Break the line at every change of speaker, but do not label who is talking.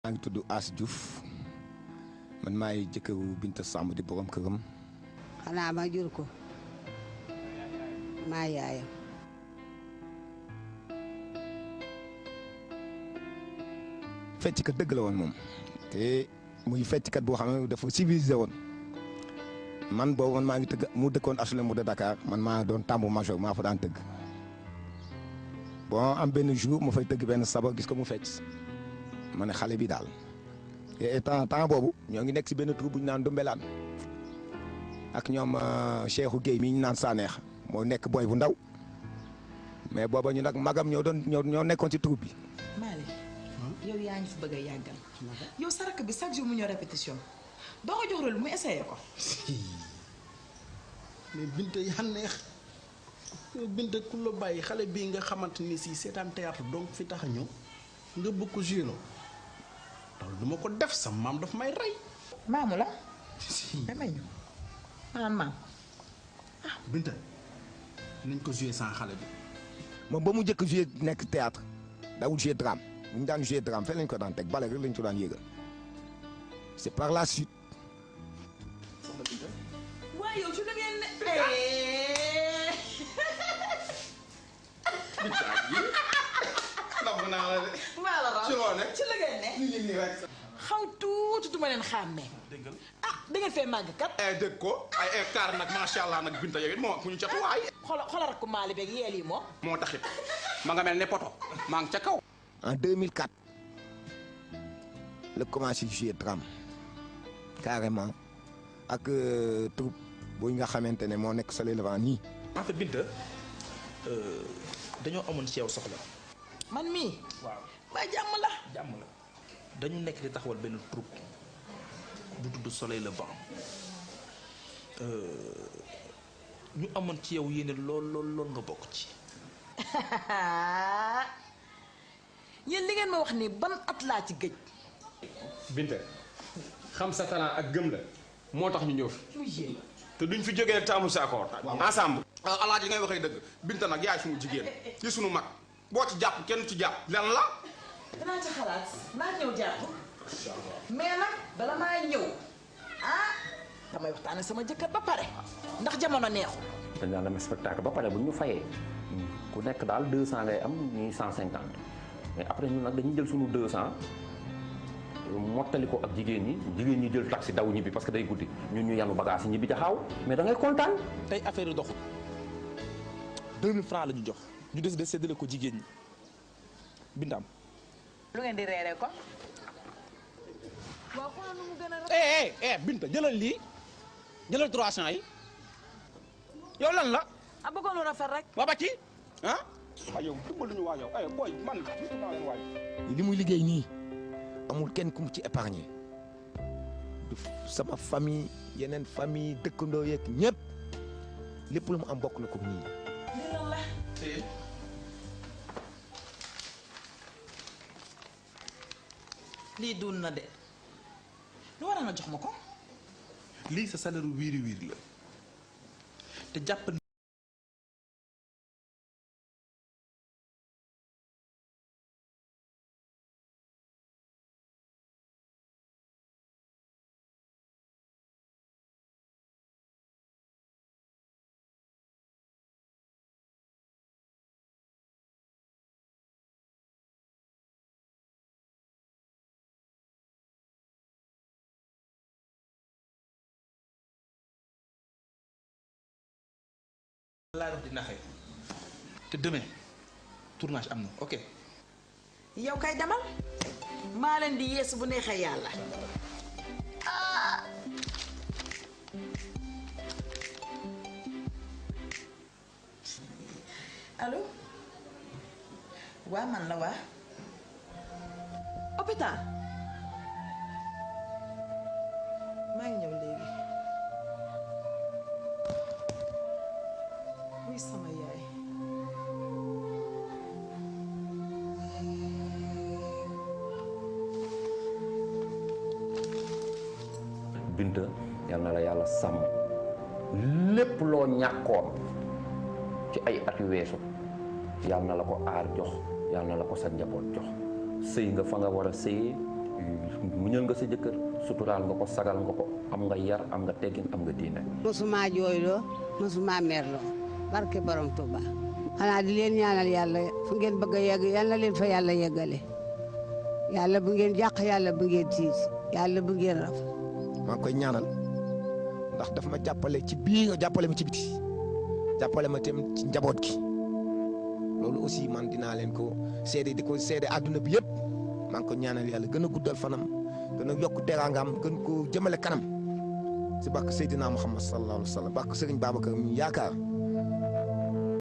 maa ngi tudd As Diouf man maay jëkkëru Binta Samb di borom këram.
xanaa ma jur ko maa yaayam.
fecckat dëgg la woon moom te muy fecckat boo xam ne dafa civilisé woon man boobu man maa ngi tëgg mu dëkkoon HLM de Dakar man maa doon tambour major maa fa daan tëgg bon am benn jour ma fay tëgg benn saba gis ko mu fecc ma ne xale bi daal et temps boobu ñoo ngi nekk si benn troupe bu ñu naan Dumbelaan ak ñoom Cheikhou Guèye mi ñu naan Saneex moo nekk boy bu ndaw mais booba ñu nag magam ñoo nekkoon ci troupe bi.
Malick yow yaa ngi fi bëgg a yàggal yow sa rakk bi chaque jour mu ñëw répétition doo ko jox rôle mu essayé ko.
mais Binta yaa neex yow Binta ku la bàyyi xale bii nga xamante ni si seetaan théâtre donc fi tax a ñëw nga bëgg ko joué loolu duma ko def sa maam daf may rey.
maamu la. damay ñu maanaam maam.
ah Binta nañ ko joué sans xale bi.
moom ba mu njëkk joué nekk théâtre daawul joué drame bu ñu daan joué drame fenn lañ ko daan teg bale rek lañ ko daan yëgal c'est par la suite.
waaye yow ci la ngeen ne.
ndax naa la de.
maa la raw
ci loo ne
ci la ngeen ne. xaw tuuti du ma leen xàmmee.
dégg nga
ah da ngeen fee màgg kat.
dégg ko ay hectare nag macha allah nag Binta yow it moo ku ñu ca tuwaay.
xoolal rek ko Mali beeg yeel yi moom.
moo taxit ma nga mel ne poto maa ngi ca kaw.
en 2004 la commencé jouer drame carrément ak troupe bu nga xamante ne moo nekk Soleil Levant nii.
en fait Binta dañoo amoon ci yow soxla.
man mii.
waaw
ba jàmm la.
jàmm la dañu nekk di taxawal benn troupe bu tudd Soleil Levant ñu amoon ci yow yéene lool nga bokk ci.
yéen li ngeen ma wax nii ban at laa ci gëj.
Binta xam sa talent ak gëm la moo tax ñu ñëw fi
muy yéen.
te duñ fi jógee taamu sa accord ensemble.
alaaji ngay waxee dëgg Binta nag yaay suñu jigéen ci suñu mag boo ci jàpp kenn ci jàpp lan la.
danaa ci xalaat naa ñëw jàpp mais nag bala maa ñëw damay waxtaane sama jëkkër ba pare ndax jamono neexul.
dañ daan dem spectacle ba pare bu ñu fayee ku nekk daal 200 ngay am ñuy 150 mais après ñun nag dañuy jël suñu 200 mottali ko ak jigéen ñi jël taxi daw ñibbi parce que day guddi ñun ñu yanu bagage yi ñibbi jaxaaw mais da ngay kontaan.
tey affaire yi doxul 2000 francs la ñu jox ñu décidé séddale ko jigéen ñi Bintaam.
lu ngeen di reeree ko. waaw xoolal nu mu gën a.
Binta jëlal lii jëlal 300 yi yow lan la.
a bëggoon lu rafet rek.
waa ba ci waaye yow dimbali ñu waa yow booy man naa leen waay.
li muy liggéey nii amul kenn ku mu ci épargné du sama famille yeneen famille dëkkandoo yeeg ñëpp lépp lu mu am bokk na ko nii.
lii dund na de lu war a nga jox ma ko.
lii sa salaire wiiri wiiri la te jàpp laa def di naxee te demain tournage am na ok.
yow kay demal maa leen di yeesu bu neexee yàlla. allo waa man la waa hôpital maa ngi ñëw léegi. muy sama yaay.
Binta yal na la yàlla sàmm lépp loo ñàkkoon ci ay at yu weesu yal na la ko aar jox yal na la ko sa njaboot jox sëy nga fa nga war a sëyee muñal nga sa jëkkër suturaal nga ko sagal nga ko am nga yar am nga teggin am nga diine.
mosuma jooyloo mosuma merloo barke borom Touba. xanaa di leen ñaanal yàlla fu ngeen bëgg a yegg yal na leen fa yàlla yeggale yàlla bu ngeen jàq yàlla bu ngeen tiit yàlla bu ngeen raf.
maa ngi koy ñaanal ndax daf ma jàppale ci biir jàppale ma ci biti jàppale ma tam ci njaboot gi loolu aussi man dinaa leen ko seede di ko seede àdduna bi yëpp maa ngi ko ñaanal yàlla gën a guddal fanam gën a yokk teraangaam gën ko jëmale kanam si bàkk Seydina Muhammad sallallahu alayhi wa sallam bàkk Serigne Babacar mi yaakaar